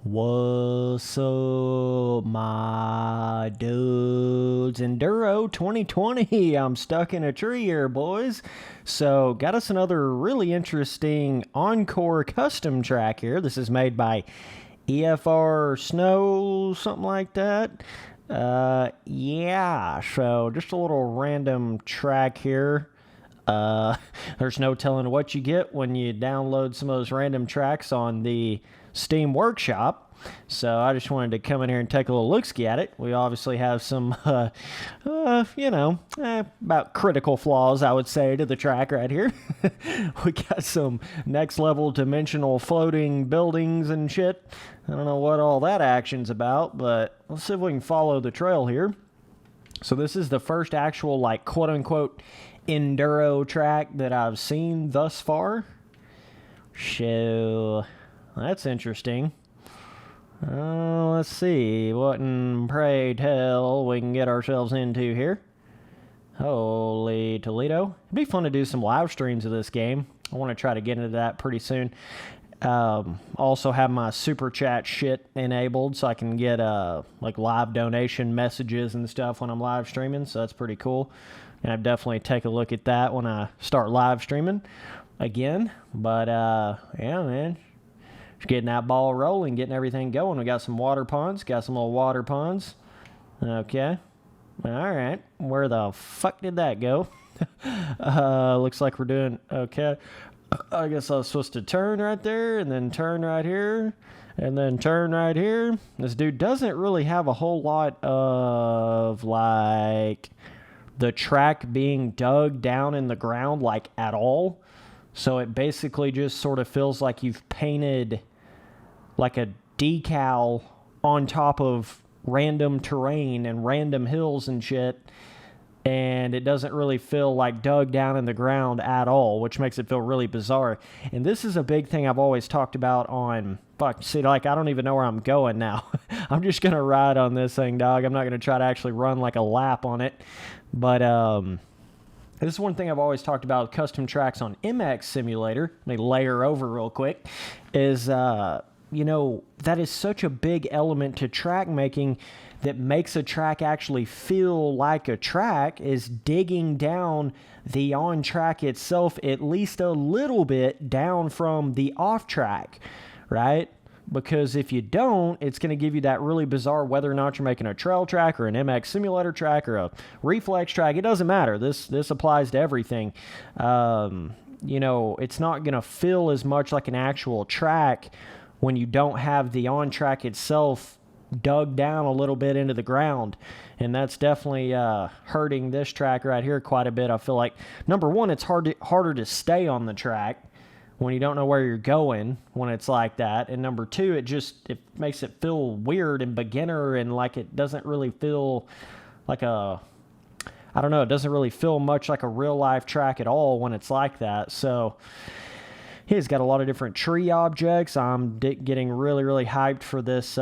What's up, my dudes? Enduro 2020. I'm stuck in a tree here, boys. So, got us another really interesting Encore custom track here. This is made by EFR Snow, something like that. Yeah, so just a little random track here. There's no telling what you get when you download some of those random tracks on the Steam Workshop. So I just wanted to come in here and take a little look-ski at it. We obviously have some, about critical flaws, I would say, to the track right here. We got some next-level dimensional floating buildings and shit. I don't know what all that action's about, but let's see if we can follow the trail here. So this is the first actual, like, quote-unquote enduro track that I've seen thus far. So that's interesting. Let's see what in pray tell we can get ourselves into here. Holy Toledo. It'd be fun to do some live streams of this game. I want to try to get into that pretty soon. Also have my super chat shit enabled so I can get like live donation messages and stuff when I'm live streaming, so that's pretty cool. And I'd definitely take a look at that when I start live streaming again. But yeah, man, just getting that ball rolling, getting everything going. We got some water ponds, got some little water ponds. Okay, all right, where the fuck did that go? Looks like we're doing okay. I guess I was supposed to turn right there, and then turn right here, and then turn right here. This dude doesn't really have a whole lot of, like, the track being dug down in the ground, like, at all. So it basically just sort of feels like you've painted, like, a decal on top of random terrain and random hills and shit. And it doesn't really feel like dug down in the ground at all, which makes it feel really bizarre. And this is a big thing I've always talked about on, see, like, I don't even know where I'm going now. I'm just going to ride on this thing, dog. I'm not going to try to actually run like a lap on it. But this is one thing I've always talked about with custom tracks on MX Simulator. Let me layer over real quick. Is, that is such a big element to track making that makes a track actually feel like a track is digging down the on track itself at least a little bit down from the off track, right? Because if you don't, it's going to give you that really bizarre whether or not you're making a trail track or an MX Simulator track or a reflex track. It doesn't matter. This applies to everything. It's not going to feel as much like an actual track when you don't have the on track itself dug down a little bit into the ground. And that's definitely hurting this track right here quite a bit. I feel like, number one, it's harder to stay on the track when you don't know where you're going when it's like that. And number two, it makes it feel weird and beginner, and like it doesn't really feel like it doesn't really feel much like a real life track at all when it's like that. So he's got a lot of different tree objects. I'm getting really, really hyped for this.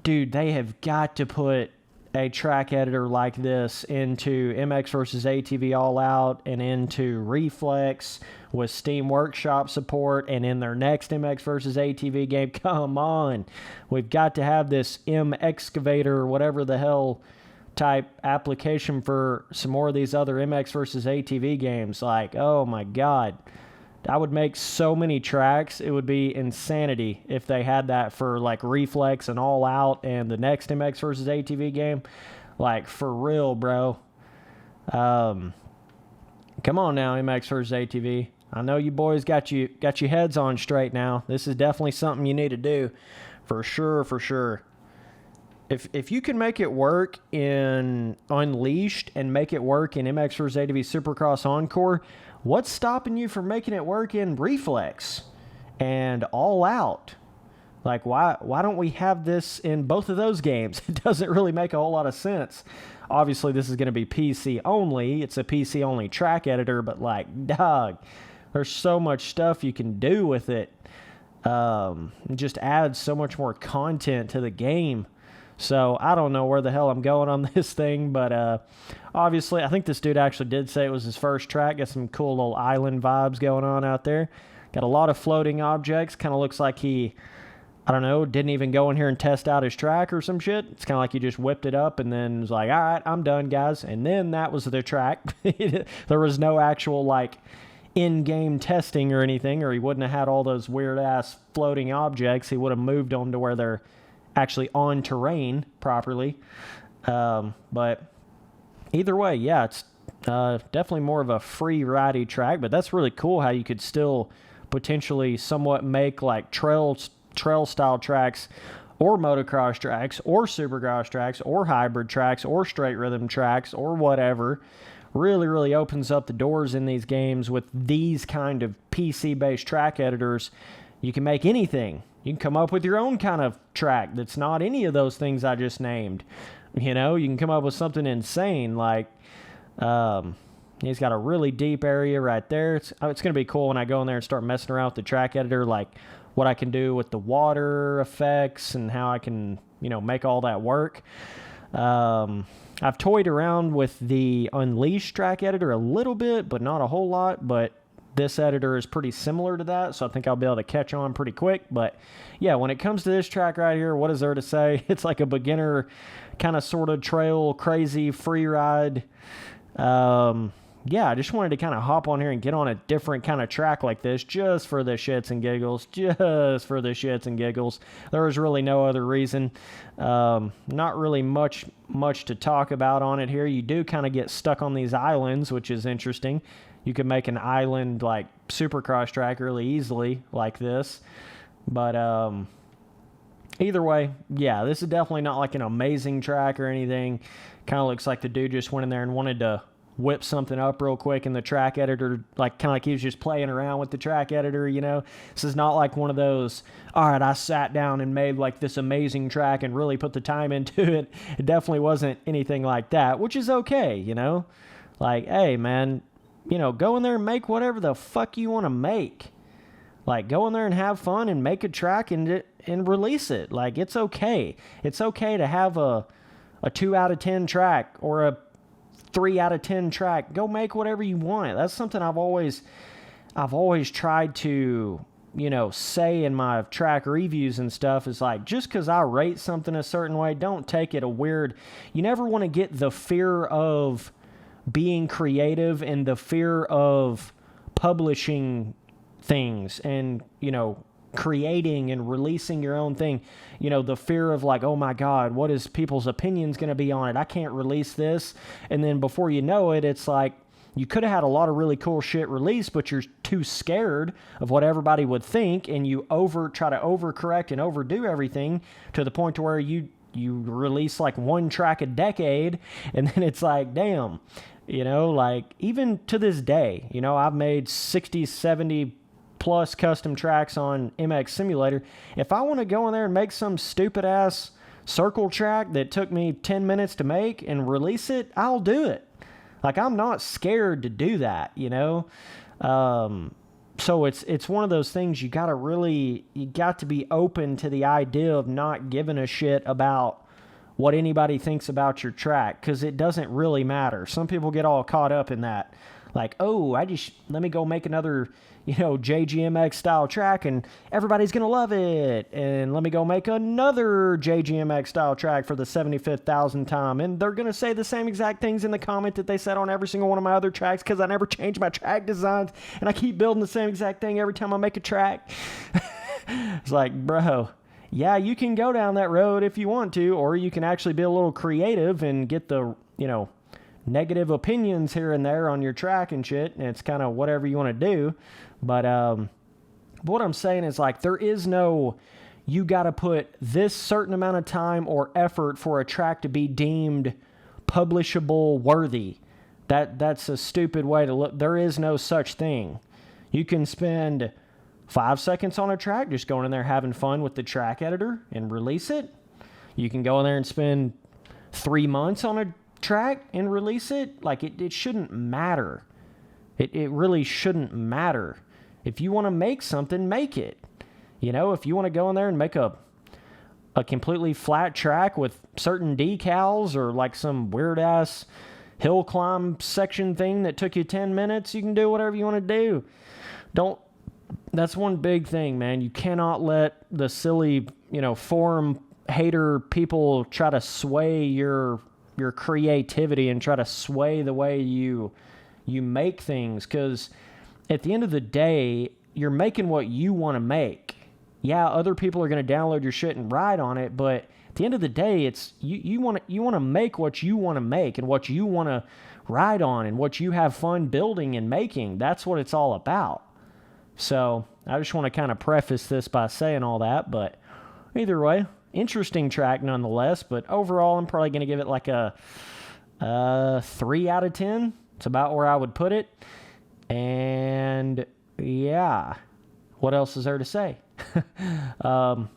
Dude, they have got to put a track editor like this into MX vs. ATV All Out and into Reflex with Steam Workshop support and in their next MX vs. ATV game. Come on. We've got to have this M Excavator or whatever the hell type application for some more of these other MX vs. ATV games. Like, oh my God. I would make so many tracks. It would be insanity if they had that for, like, Reflex and All Out and the next MX vs. ATV game. Like, for real, bro. Come on now, MX vs. ATV. I know you boys got your heads on straight now. This is definitely something you need to do. For sure, for sure. If you can make it work in Unleashed and make it work in MX vs. ATV Supercross Encore, what's stopping you from making it work in Reflex and All Out? Like, why don't we have this in both of those games? It doesn't really make a whole lot of sense. Obviously, this is going to be PC only. It's a PC only track editor, but, like, dog, there's so much stuff you can do with it. It just adds so much more content to the game. So I don't know where the hell I'm going on this thing, but obviously I think this dude actually did say it was his first track. Got some cool little island vibes going on out there. Got a lot of floating objects. Kind of looks like he I don't know, didn't even go in here and test out his track or some shit. It's kind of like he just whipped it up and then was like, all right, I'm done, guys. And then that was the track. There was no actual, like, in-game testing or anything, or he wouldn't have had all those weird-ass floating objects. He would have moved them to where they're actually on terrain properly. But either way, yeah, it's definitely more of a free-ridey track, but that's really cool how you could still potentially somewhat make, like, trail-style tracks or motocross tracks or supercross tracks or hybrid tracks or straight rhythm tracks or whatever. Really, really opens up the doors in these games with these kind of PC-based track editors. You can make anything. You can come up with your own kind of track that's not any of those things I just named. You know, you can come up with something insane like he's got a really deep area right there. It's going to be cool when I go in there and start messing around with the track editor, like what I can do with the water effects and how I can, you know, make all that work. I've toyed around with the Unleashed track editor a little bit, but not a whole lot, but this editor is pretty similar to that, so I think I'll be able to catch on pretty quick. But yeah, when it comes to this track right here, what is there to say? It's like a beginner kind of sort of trail, crazy, free ride. Yeah, I just wanted to kind of hop on here and get on a different kind of track like this just for the shits and giggles, just for the shits and giggles. There was really no other reason. Not really much to talk about on it here. You do kind of get stuck on these islands, which is interesting. You could make an island like Supercross track really easily like this. But either way, yeah, this is definitely not like an amazing track or anything. Kind of looks like the dude just went in there and wanted to whip something up real quick in the track editor, like kind of like he was just playing around with the track editor, you know. This is not like one of those, all right, I sat down and made like this amazing track and really put the time into it. It definitely wasn't anything like that, which is okay, you know. Like, hey, man, you know, go in there and make whatever the fuck you want to make. Like, go in there and have fun and make a track and release it. Like, it's okay. It's okay to have a 2 out of 10 track or a 3 out of 10 track. Go make whatever you want. That's something I've always tried to, you know, say in my track reviews and stuff, is like, just because I rate something a certain way, don't take it a weird. You never want to get the fear of being creative and the fear of publishing things and, you know, creating and releasing your own thing. You know, the fear of like, oh my God, what is people's opinions going to be on it? I can't release this. And then before you know it, it's like you could have had a lot of really cool shit released, but you're too scared of what everybody would think, and you try to overcorrect and overdo everything to the point to where you release like one track a decade, and then it's like, damn, you know, like even to this day, you know, I've made 60, 70 plus custom tracks on MX Simulator. If I want to go in there and make some stupid ass circle track that took me 10 minutes to make and release it, I'll do it. Like, I'm not scared to do that, you know? So it's one of those things you got to be open to the idea of not giving a shit about what anybody thinks about your track, because it doesn't really matter. Some people get all caught up in that. Like, oh, let me go make another, you know, JGMX style track and everybody's going to love it. And let me go make another JGMX style track for the 75,000th time. And they're going to say the same exact things in the comment that they said on every single one of my other tracks, because I never change my track designs and I keep building the same exact thing every time I make a track. It's like, bro, yeah, you can go down that road if you want to, or you can actually be a little creative and get the, you know, negative opinions here and there on your track and shit, and it's kind of whatever you want to do. But what I'm saying is, like, there is no, you got to put this certain amount of time or effort for a track to be deemed publishable worthy. That's a stupid way to look. There is no such thing. You can spend 5 seconds on a track just going in there having fun with the track editor and release it. You can go in there and spend 3 months on a track and release it. Like, it shouldn't matter. It really shouldn't matter. If you want to make something, make it. You know, if you want to go in there and make a completely flat track with certain decals or like some weird ass hill climb section thing that took you 10 minutes, you can do whatever you want to do. Don't That's one big thing, man. You cannot let the silly, forum hater people try to sway your creativity and try to sway the way you make things, because at the end of the day, you're making what you want to make. Yeah, other people are going to download your shit and ride on it, but at the end of the day, it's you want to make what you want to make and what you want to ride on and what you have fun building and making. That's what it's all about. So I just want to kind of preface this by saying all that, but either way, interesting track nonetheless. But overall, I'm probably going to give it like a 3 out of 10. It's about where I would put it. And yeah, what else is there to say?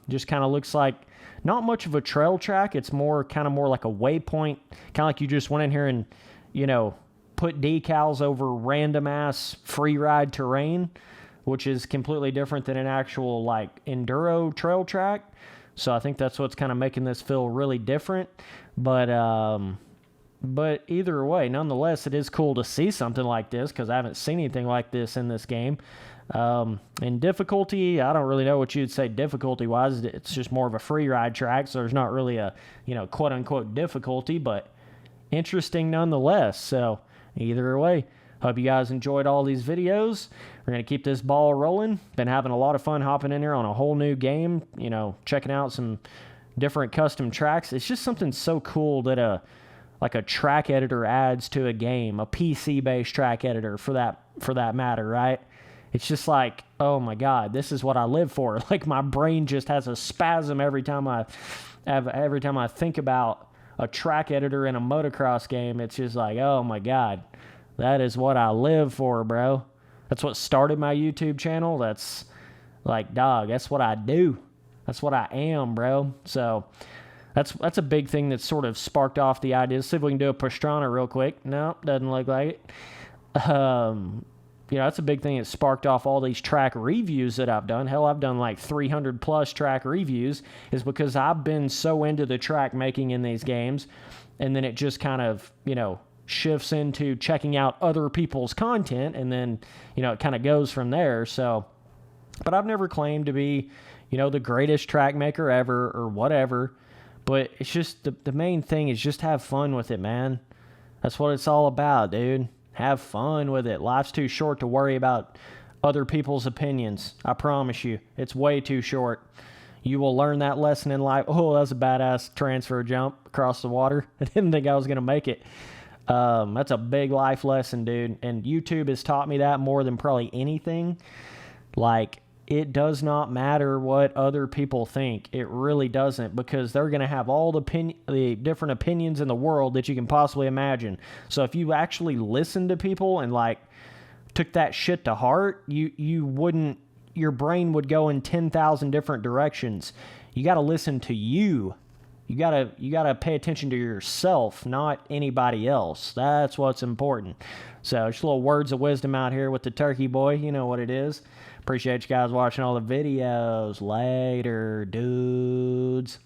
Just kind of looks like not much of a trail track. It's more like a waypoint, kind of like you just went in here and, put decals over random ass free ride terrain, which is completely different than an actual like enduro trail track. So I think that's what's kind of making this feel really different. But either way, nonetheless, it is cool to see something like this, because I haven't seen anything like this in this game. In difficulty, I don't really know what you'd say difficulty-wise. It's just more of a free ride track, so there's not really a, quote-unquote difficulty, but interesting nonetheless. So either way, hope you guys enjoyed all these videos. We're going to keep this ball rolling. Been having a lot of fun hopping in here on a whole new game, checking out some different custom tracks. It's just something so cool that a track editor adds to a game, a PC-based track editor for that matter, right? It's just like, oh my God, this is what I live for. Like my brain just has a spasm every time I think about a track editor in a motocross game. It's just like, oh my God, that is what I live for, bro. That's what started my YouTube channel. That's like, dog, that's what I do. That's what I am, bro. So that's a big thing that sort of sparked off the idea. Let's see if we can do a Pastrana real quick. No, doesn't look like it. That's a big thing that sparked off all these track reviews that I've done. Hell, I've done like 300 plus track reviews, is because I've been so into the track making in these games. And then it just kind of, shifts into checking out other people's content. And then, it kind of goes from there. So, but I've never claimed to be, the greatest track maker ever or whatever. But it's just the main thing is just have fun with it, man. That's what it's all about, dude. Have fun with it. Life's too short to worry about other people's opinions. I promise you. It's way too short. You will learn that lesson in life. Oh, that was a badass transfer jump across the water. I didn't think I was going to make it. That's a big life lesson, dude. And YouTube has taught me that more than probably anything. Like, it does not matter what other people think. It really doesn't, because they're going to have all the different opinions in the world that you can possibly imagine. So if you actually listen to people and like took that shit to heart, your brain would go in 10,000 different directions. You got to listen to you. You gotta pay attention to yourself, not anybody else. That's what's important. So just little words of wisdom out here with the turkey boy. You know what it is. Appreciate you guys watching all the videos. Later, dudes.